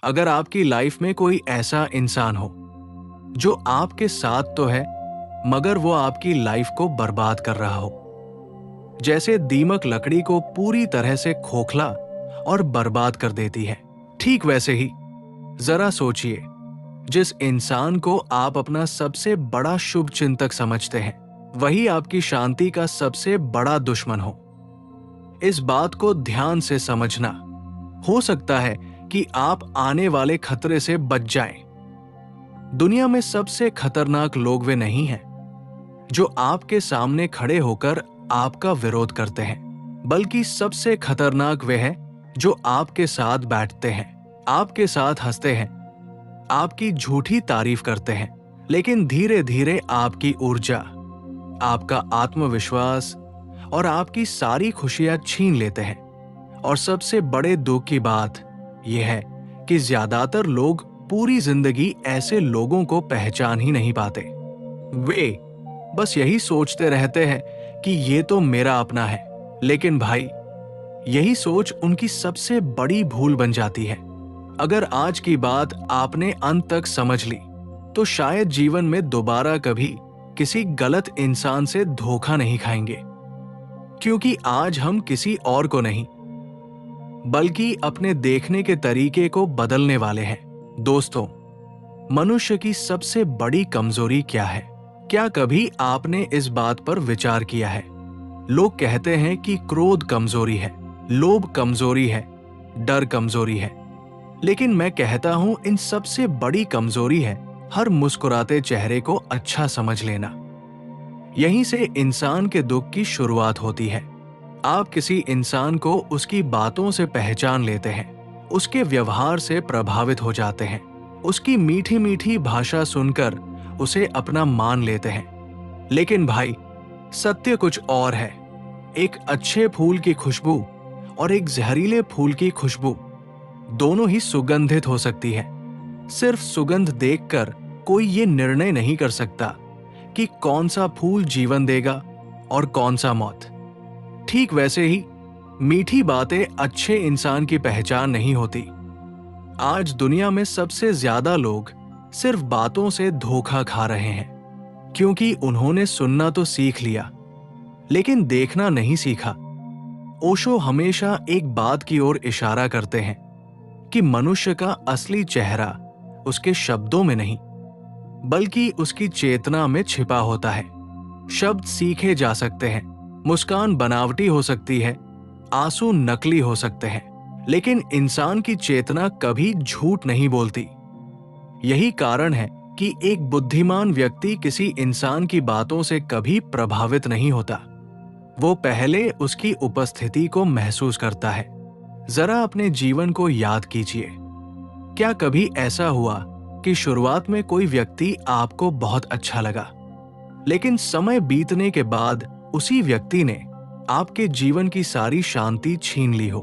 अगर आपकी लाइफ में कोई ऐसा इंसान हो जो आपके साथ तो है मगर वो आपकी लाइफ को बर्बाद कर रहा हो, जैसे दीमक लकड़ी को पूरी तरह से खोखला और बर्बाद कर देती है, ठीक वैसे ही जरा सोचिए, जिस इंसान को आप अपना सबसे बड़ा शुभ चिंतक समझते हैं वही आपकी शांति का सबसे बड़ा दुश्मन हो। इस बात को ध्यान से समझना। हो सकता है कि आप आने वाले खतरे से बच जाएं। दुनिया में सबसे खतरनाक लोग वे नहीं हैं जो आपके सामने खड़े होकर आपका विरोध करते हैं, बल्कि सबसे खतरनाक वे हैं जो आपके साथ बैठते हैं, आपके साथ हंसते हैं, आपकी झूठी तारीफ करते हैं, लेकिन धीरे धीरे आपकी ऊर्जा, आपका आत्मविश्वास और आपकी सारी खुशियां छीन लेते हैं। और सबसे बड़े दुख की बात यह है कि ज्यादातर लोग पूरी जिंदगी ऐसे लोगों को पहचान ही नहीं पाते। वे बस यही सोचते रहते हैं कि ये तो मेरा अपना है, लेकिन भाई यही सोच उनकी सबसे बड़ी भूल बन जाती है। अगर आज की बात आपने अंत तक समझ ली तो शायद जीवन में दोबारा कभी किसी गलत इंसान से धोखा नहीं खाएंगे, क्योंकि आज हम किसी और को नहीं बल्कि अपने देखने के तरीके को बदलने वाले हैं। दोस्तों, मनुष्य की सबसे बड़ी कमजोरी क्या है? क्या कभी आपने इस बात पर विचार किया है? लोग कहते हैं कि क्रोध कमजोरी है, लोभ कमजोरी है, डर कमजोरी है, लेकिन मैं कहता हूं इन सबसे बड़ी कमजोरी है हर मुस्कुराते चेहरे को अच्छा समझ लेना। यहीं से इंसान के दुख की शुरुआत होती है। आप किसी इंसान को उसकी बातों से पहचान लेते हैं, उसके व्यवहार से प्रभावित हो जाते हैं, उसकी मीठी मीठी भाषा सुनकर उसे अपना मान लेते हैं। लेकिन भाई, सत्य कुछ और है। एक अच्छे फूल की खुशबू और एक जहरीले फूल की खुशबू दोनों ही सुगंधित हो सकती है। सिर्फ सुगंध देखकर कोई ये निर्णय नहीं कर सकता कि कौन सा फूल जीवन देगा और कौन सा मौत। ठीक वैसे ही मीठी बातें अच्छे इंसान की पहचान नहीं होती। आज दुनिया में सबसे ज्यादा लोग सिर्फ बातों से धोखा खा रहे हैं, क्योंकि उन्होंने सुनना तो सीख लिया लेकिन देखना नहीं सीखा। ओशो हमेशा एक बात की ओर इशारा करते हैं कि मनुष्य का असली चेहरा उसके शब्दों में नहीं बल्कि उसकी चेतना में छिपा होता है। शब्द सीखे जा सकते हैं, मुस्कान बनावटी हो सकती है, आंसू नकली हो सकते हैं, लेकिन इंसान की चेतना कभी झूठ नहीं बोलती। यही कारण है कि एक बुद्धिमान व्यक्ति किसी इंसान की बातों से कभी प्रभावित नहीं होता। वो पहले उसकी उपस्थिति को महसूस करता है। जरा अपने जीवन को याद कीजिए। क्या कभी ऐसा हुआ कि शुरुआत में कोई व्यक्ति आपको बहुत अच्छा लगा, लेकिन समय बीतने के बाद उसी व्यक्ति ने आपके जीवन की सारी शांति छीन ली हो?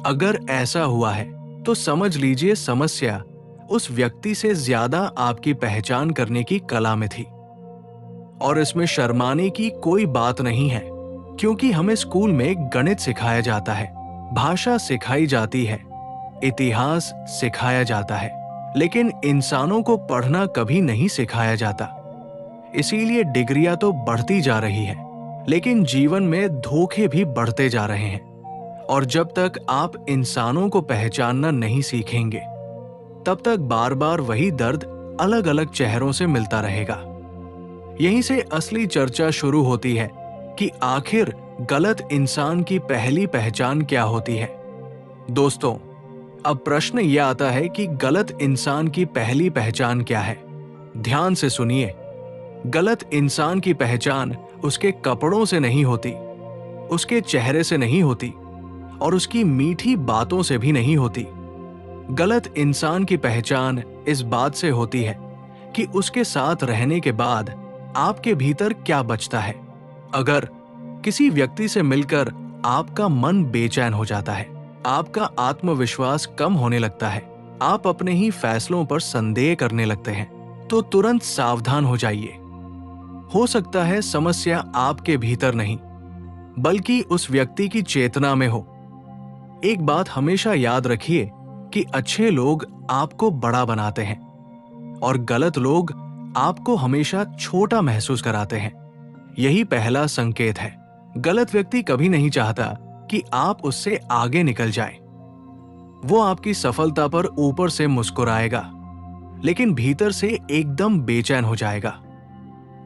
अगर ऐसा हुआ है तो समझ लीजिए समस्या उस व्यक्ति से ज्यादा आपकी पहचान करने की कला में थी। और इसमें शर्माने की कोई बात नहीं है, क्योंकि हमें स्कूल में गणित सिखाया जाता है, भाषा सिखाई जाती है, इतिहास सिखाया जाता है, लेकिन इंसानों को पढ़ना कभी नहीं सिखाया जाता। इसीलिए डिग्रियां तो बढ़ती जा रही है, लेकिन जीवन में धोखे भी बढ़ते जा रहे हैं। और जब तक आप इंसानों को पहचानना नहीं सीखेंगे, तब तक बार बार वही दर्द अलग अलग चेहरों से मिलता रहेगा। यहीं से असली चर्चा शुरू होती है कि आखिर गलत इंसान की पहली पहचान क्या होती है। दोस्तों, अब प्रश्न यह आता है कि गलत इंसान की पहली पहचान क्या है? ध्यान से सुनिए। गलत इंसान की पहचान उसके कपड़ों से नहीं होती, उसके चेहरे से नहीं होती और उसकी मीठी बातों से भी नहीं होती। गलत इंसान की पहचान इस बात से होती है कि उसके साथ रहने के बाद आपके भीतर क्या बचता है। अगर किसी व्यक्ति से मिलकर आपका मन बेचैन हो जाता है, आपका आत्मविश्वास कम होने लगता है, आप अपने ही फैसलों पर संदेह करने लगते हैं, तो तुरंत सावधान हो जाइए। हो सकता है समस्या आपके भीतर नहीं बल्कि उस व्यक्ति की चेतना में हो। एक बात हमेशा याद रखिए कि अच्छे लोग आपको बड़ा बनाते हैं और गलत लोग आपको हमेशा छोटा महसूस कराते हैं। यही पहला संकेत है। गलत व्यक्ति कभी नहीं चाहता कि आप उससे आगे निकल जाएं। वो आपकी सफलता पर ऊपर से मुस्कुराएगा, लेकिन भीतर से एकदम बेचैन हो जाएगा।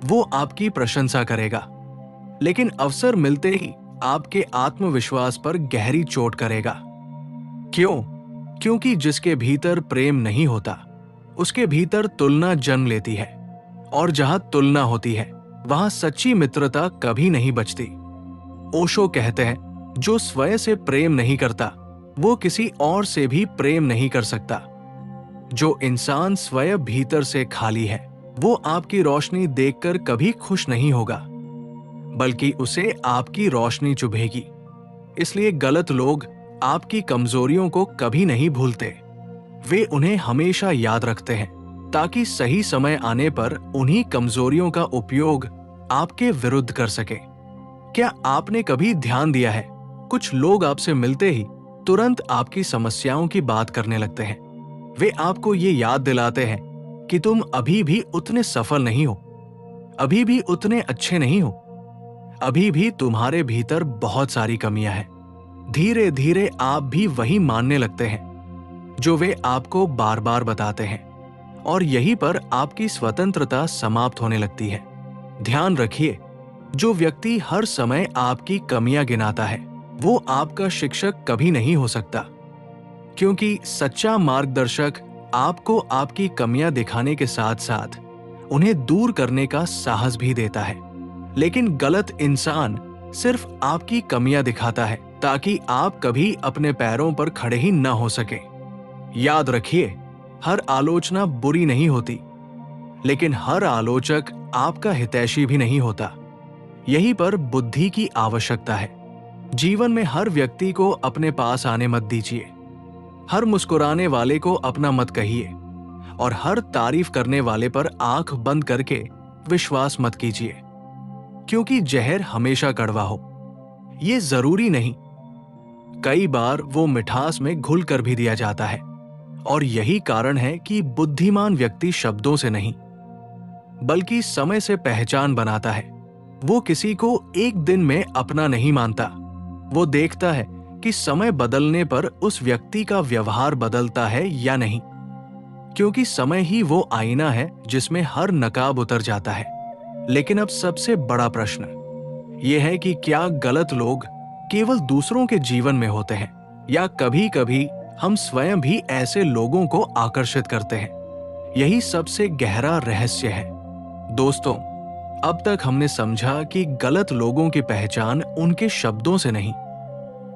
वो आपकी प्रशंसा करेगा, लेकिन अवसर मिलते ही आपके आत्मविश्वास पर गहरी चोट करेगा। क्यों? क्योंकि जिसके भीतर प्रेम नहीं होता, उसके भीतर तुलना जन्म लेती है, और जहां तुलना होती है वहां सच्ची मित्रता कभी नहीं बचती। ओशो कहते हैं, जो स्वयं से प्रेम नहीं करता वो किसी और से भी प्रेम नहीं कर सकता। जो इंसान स्वयं भीतर से खाली है, वो आपकी रोशनी देखकर कभी खुश नहीं होगा, बल्कि उसे आपकी रोशनी चुभेगी। इसलिए गलत लोग आपकी कमजोरियों को कभी नहीं भूलते। वे उन्हें हमेशा याद रखते हैं, ताकि सही समय आने पर उन्हीं कमजोरियों का उपयोग आपके विरुद्ध कर सके। क्या आपने कभी ध्यान दिया है, कुछ लोग आपसे मिलते ही तुरंत आपकी समस्याओं की बात करने लगते हैं। वे आपको ये याद दिलाते हैं कि तुम अभी भी उतने सफल नहीं हो, अभी भी उतने अच्छे नहीं हो, अभी भी तुम्हारे भीतर बहुत सारी कमियां हैं। धीरे धीरे आप भी वही मानने लगते हैं जो वे आपको बार बार बताते हैं, और यहीं पर आपकी स्वतंत्रता समाप्त होने लगती है। ध्यान रखिए, जो व्यक्ति हर समय आपकी कमियां गिनाता है, वो आपका शिक्षक कभी नहीं हो सकता, क्योंकि सच्चा मार्गदर्शक आपको आपकी कमियां दिखाने के साथ साथ उन्हें दूर करने का साहस भी देता है। लेकिन गलत इंसान सिर्फ आपकी कमियां दिखाता है ताकि आप कभी अपने पैरों पर खड़े ही न हो सके। याद रखिए, हर आलोचना बुरी नहीं होती, लेकिन हर आलोचक आपका हितैषी भी नहीं होता। यहीं पर बुद्धि की आवश्यकता है। जीवन में हर व्यक्ति को अपने पास आने मत दीजिए, हर मुस्कुराने वाले को अपना मत कहिए, और हर तारीफ करने वाले पर आंख बंद करके विश्वास मत कीजिए, क्योंकि जहर हमेशा कड़वा हो ये जरूरी नहीं। कई बार वो मिठास में घुल कर भी दिया जाता है, और यही कारण है कि बुद्धिमान व्यक्ति शब्दों से नहीं बल्कि समय से पहचान बनाता है। वो किसी को एक दिन में अपना नहीं मानता, वो देखता है कि समय बदलने पर उस व्यक्ति का व्यवहार बदलता है या नहीं, क्योंकि समय ही वो आईना है जिसमें हर नकाब उतर जाता है। लेकिन अब सबसे बड़ा प्रश्न ये है कि क्या गलत लोग केवल दूसरों के जीवन में होते हैं, या कभी कभी हम स्वयं भी ऐसे लोगों को आकर्षित करते हैं? यही सबसे गहरा रहस्य है। दोस्तों, अब तक हमने समझा कि गलत लोगों की पहचान उनके शब्दों से नहीं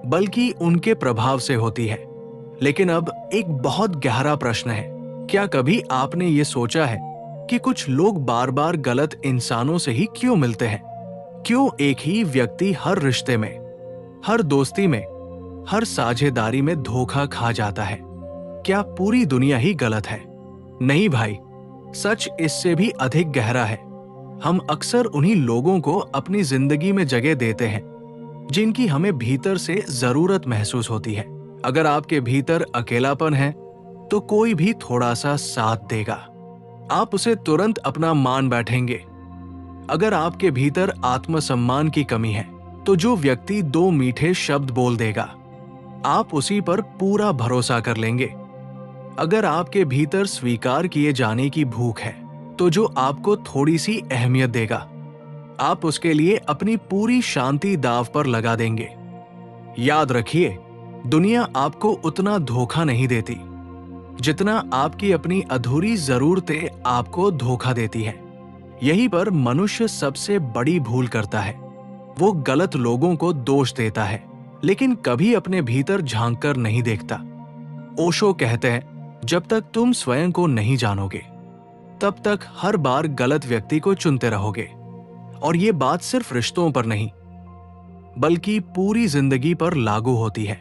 बल्कि उनके प्रभाव से होती है। लेकिन अब एक बहुत गहरा प्रश्न है, क्या कभी आपने ये सोचा है कि कुछ लोग बार बार गलत इंसानों से ही क्यों मिलते हैं? क्यों एक ही व्यक्ति हर रिश्ते में, हर दोस्ती में, हर साझेदारी में धोखा खा जाता है? क्या पूरी दुनिया ही गलत है? नहीं भाई, सच इससे भी अधिक गहरा है। हम अक्सर उन्हीं लोगों को अपनी जिंदगी में जगह देते हैं जिनकी हमें भीतर से जरूरत महसूस होती है। अगर आपके भीतर अकेलापन है तो कोई भी थोड़ा सा साथ देगा, आप उसे तुरंत अपना मान बैठेंगे। अगर आपके भीतर आत्मसम्मान की कमी है तो जो व्यक्ति दो मीठे शब्द बोल देगा, आप उसी पर पूरा भरोसा कर लेंगे। अगर आपके भीतर स्वीकार किए जाने की भूख है तो जो आपको थोड़ी सी अहमियत देगा, आप उसके लिए अपनी पूरी शांति दांव पर लगा देंगे। याद रखिए, दुनिया आपको उतना धोखा नहीं देती जितना आपकी अपनी अधूरी जरूरतें आपको धोखा देती हैं। यहीं पर मनुष्य सबसे बड़ी भूल करता है। वो गलत लोगों को दोष देता है, लेकिन कभी अपने भीतर झांककर नहीं देखता। ओशो कहते हैं, जब तक तुम स्वयं को नहीं जानोगे तब तक हर बार गलत व्यक्ति को चुनते रहोगे। और ये बात सिर्फ रिश्तों पर नहीं बल्कि पूरी जिंदगी पर लागू होती है।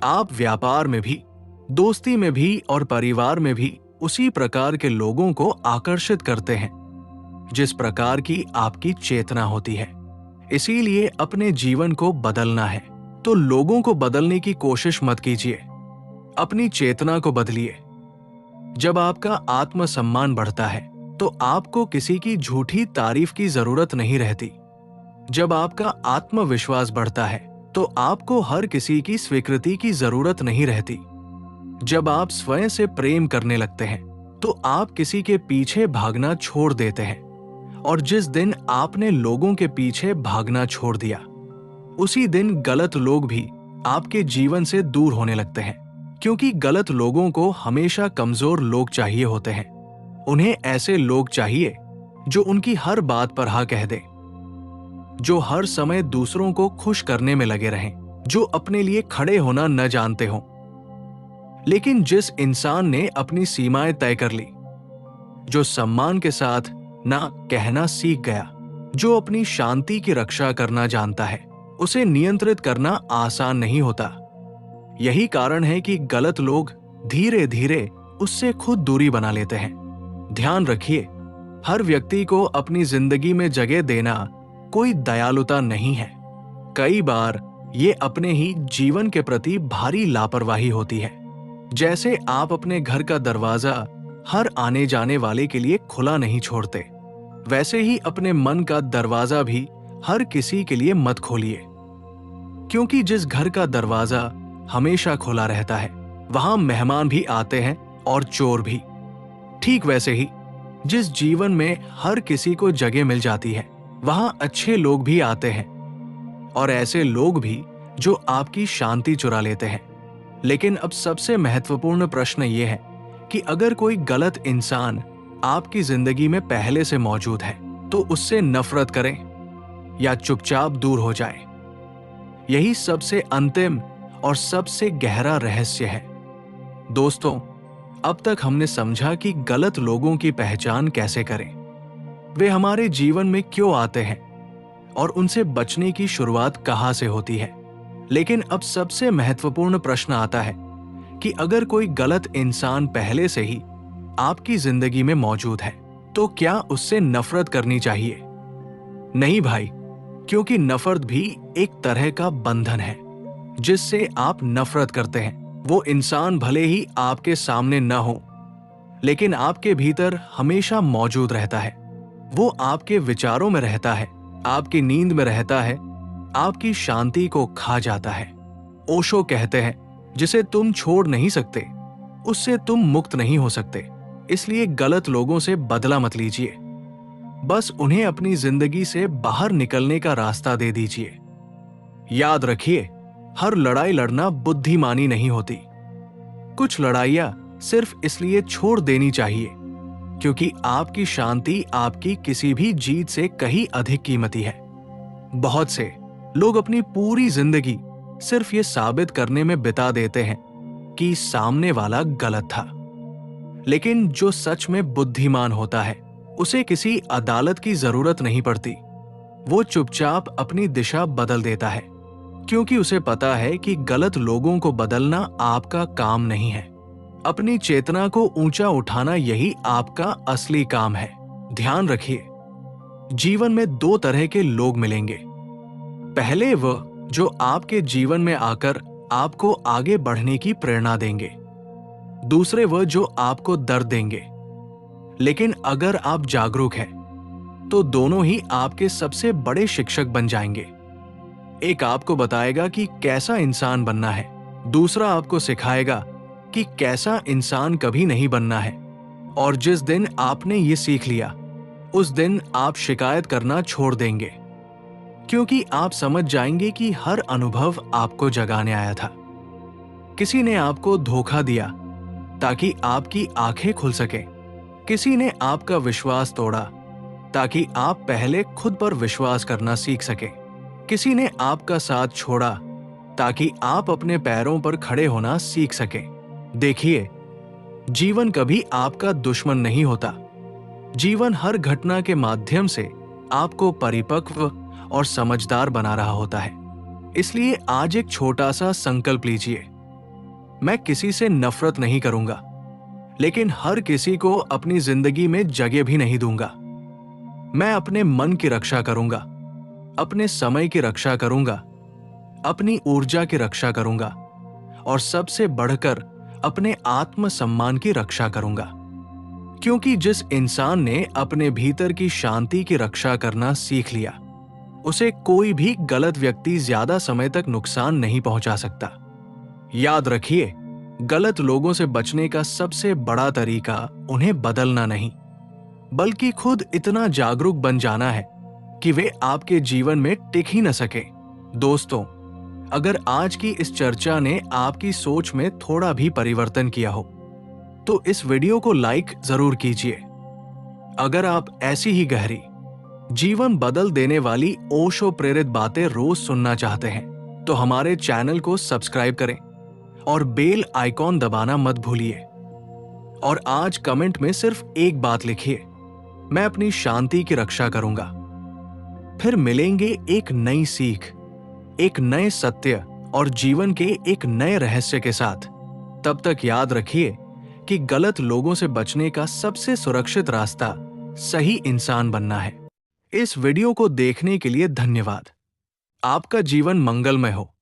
आप व्यापार में भी, दोस्ती में भी और परिवार में भी उसी प्रकार के लोगों को आकर्षित करते हैं जिस प्रकार की आपकी चेतना होती है। इसीलिए अपने जीवन को बदलना है तो लोगों को बदलने की कोशिश मत कीजिए, अपनी चेतना को बदलिए। जब आपका आत्मसम्मान बढ़ता है तो आपको किसी की झूठी तारीफ की जरूरत नहीं रहती। जब आपका आत्मविश्वास बढ़ता है तो आपको हर किसी की स्वीकृति की जरूरत नहीं रहती। जब आप स्वयं से प्रेम करने लगते हैं तो आप किसी के पीछे भागना छोड़ देते हैं, और जिस दिन आपने लोगों के पीछे भागना छोड़ दिया, उसी दिन गलत लोग भी आपके जीवन से दूर होने लगते हैं। क्योंकि गलत लोगों को हमेशा कमजोर लोग चाहिए होते हैं। उन्हें ऐसे लोग चाहिए जो उनकी हर बात पर हाँ कह दे, जो हर समय दूसरों को खुश करने में लगे रहें, जो अपने लिए खड़े होना न जानते हों। लेकिन जिस इंसान ने अपनी सीमाएं तय कर ली, जो सम्मान के साथ ना कहना सीख गया, जो अपनी शांति की रक्षा करना जानता है, उसे नियंत्रित करना आसान नहीं होता। यही कारण है कि गलत लोग धीरे धीरे उससे खुद दूरी बना लेते हैं। ध्यान रखिए, हर व्यक्ति को अपनी जिंदगी में जगह देना कोई दयालुता नहीं है। कई बार ये अपने ही जीवन के प्रति भारी लापरवाही होती है। जैसे आप अपने घर का दरवाजा हर आने जाने वाले के लिए खुला नहीं छोड़ते, वैसे ही अपने मन का दरवाजा भी हर किसी के लिए मत खोलिए। क्योंकि जिस घर का दरवाजा हमेशा खुला रहता है, वहां मेहमान भी आते हैं और चोर भी। ठीक वैसे ही जिस जीवन में हर किसी को जगह मिल जाती है, वहां अच्छे लोग भी आते हैं, और ऐसे लोग भी जो आपकी शांति चुरा लेते हैं। लेकिन अब सबसे महत्वपूर्ण प्रश्न ये है कि अगर कोई गलत इंसान आपकी जिंदगी में पहले से मौजूद है तो उससे नफरत करें या चुपचाप दूर हो जाए। यही सबसे अंतिम और सबसे गहरा रहस्य है। दोस्तों, अब तक हमने समझा कि गलत लोगों की पहचान कैसे करें, वे हमारे जीवन में क्यों आते हैं और उनसे बचने की शुरुआत कहां से होती है। लेकिन अब सबसे महत्वपूर्ण प्रश्न आता है कि अगर कोई गलत इंसान पहले से ही आपकी जिंदगी में मौजूद है तो क्या उससे नफरत करनी चाहिए? नहीं भाई, क्योंकि नफरत भी एक तरह का बंधन है जिससे आप नफरत करते हैं। वो इंसान भले ही आपके सामने न हो, लेकिन आपके भीतर हमेशा मौजूद रहता है। वो आपके विचारों में रहता है, आपकी नींद में रहता है, आपकी शांति को खा जाता है। ओशो कहते हैं, जिसे तुम छोड़ नहीं सकते उससे तुम मुक्त नहीं हो सकते। इसलिए गलत लोगों से बदला मत लीजिए, बस उन्हें अपनी जिंदगी से बाहर निकलने का रास्ता दे दीजिए। याद रखिए, हर लड़ाई लड़ना बुद्धिमानी नहीं होती। कुछ लड़ाइयां सिर्फ इसलिए छोड़ देनी चाहिए क्योंकि आपकी शांति आपकी किसी भी जीत से कहीं अधिक कीमती है। बहुत से लोग अपनी पूरी जिंदगी सिर्फ ये साबित करने में बिता देते हैं कि सामने वाला गलत था। लेकिन जो सच में बुद्धिमान होता है, उसे किसी अदालत की जरूरत नहीं पड़ती। वो चुपचाप अपनी दिशा बदल देता है, क्योंकि उसे पता है कि गलत लोगों को बदलना आपका काम नहीं है। अपनी चेतना को ऊंचा उठाना यही आपका असली काम है। ध्यान रखिए, जीवन में दो तरह के लोग मिलेंगे। पहले वह जो आपके जीवन में आकर आपको आगे बढ़ने की प्रेरणा देंगे, दूसरे वह जो आपको दर्द देंगे। लेकिन अगर आप जागरूक हैं तो दोनों ही आपके सबसे बड़े शिक्षक बन जाएंगे। एक आपको बताएगा कि कैसा इंसान बनना है, दूसरा आपको सिखाएगा कि कैसा इंसान कभी नहीं बनना है। और जिस दिन आपने ये सीख लिया, उस दिन आप शिकायत करना छोड़ देंगे, क्योंकि आप समझ जाएंगे कि हर अनुभव आपको जगाने आया था। किसी ने आपको धोखा दिया ताकि आपकी आंखें खुल सके, किसी ने आपका विश्वास तोड़ा ताकि आप पहले खुद पर विश्वास करना सीख सके, किसी ने आपका साथ छोड़ा ताकि आप अपने पैरों पर खड़े होना सीख सके। देखिए, जीवन कभी आपका दुश्मन नहीं होता। जीवन हर घटना के माध्यम से आपको परिपक्व और समझदार बना रहा होता है। इसलिए आज एक छोटा सा संकल्प लीजिए। मैं किसी से नफरत नहीं करूंगा, लेकिन हर किसी को अपनी जिंदगी में जगह भी नहीं दूंगा। मैं अपने मन की रक्षा करूंगा, अपने समय की रक्षा करूंगा, अपनी ऊर्जा की रक्षा करूंगा, और सबसे बढ़कर अपने आत्मसम्मान की रक्षा करूंगा। क्योंकि जिस इंसान ने अपने भीतर की शांति की रक्षा करना सीख लिया, उसे कोई भी गलत व्यक्ति ज्यादा समय तक नुकसान नहीं पहुंचा सकता। याद रखिए, गलत लोगों से बचने का सबसे बड़ा तरीका उन्हें बदलना नहीं, बल्कि खुद इतना जागरूक बन जाना है कि वे आपके जीवन में टिक ही न सके। दोस्तों, अगर आज की इस चर्चा ने आपकी सोच में थोड़ा भी परिवर्तन किया हो, तो इस वीडियो को लाइक जरूर कीजिए। अगर आप ऐसी ही गहरी, जीवन बदल देने वाली ओशो प्रेरित बातें रोज सुनना चाहते हैं, तो हमारे चैनल को सब्सक्राइब करें और बेल आइकॉन दबाना मत भूलिए। और आज कमेंट में सिर्फ एक बात लिखिए, मैं अपनी शांति की रक्षा करूंगा। फिर मिलेंगे एक नई सीख, एक नए सत्य और जीवन के एक नए रहस्य के साथ। तब तक याद रखिए कि गलत लोगों से बचने का सबसे सुरक्षित रास्ता सही इंसान बनना है। इस वीडियो को देखने के लिए धन्यवाद। आपका जीवन मंगलमय हो।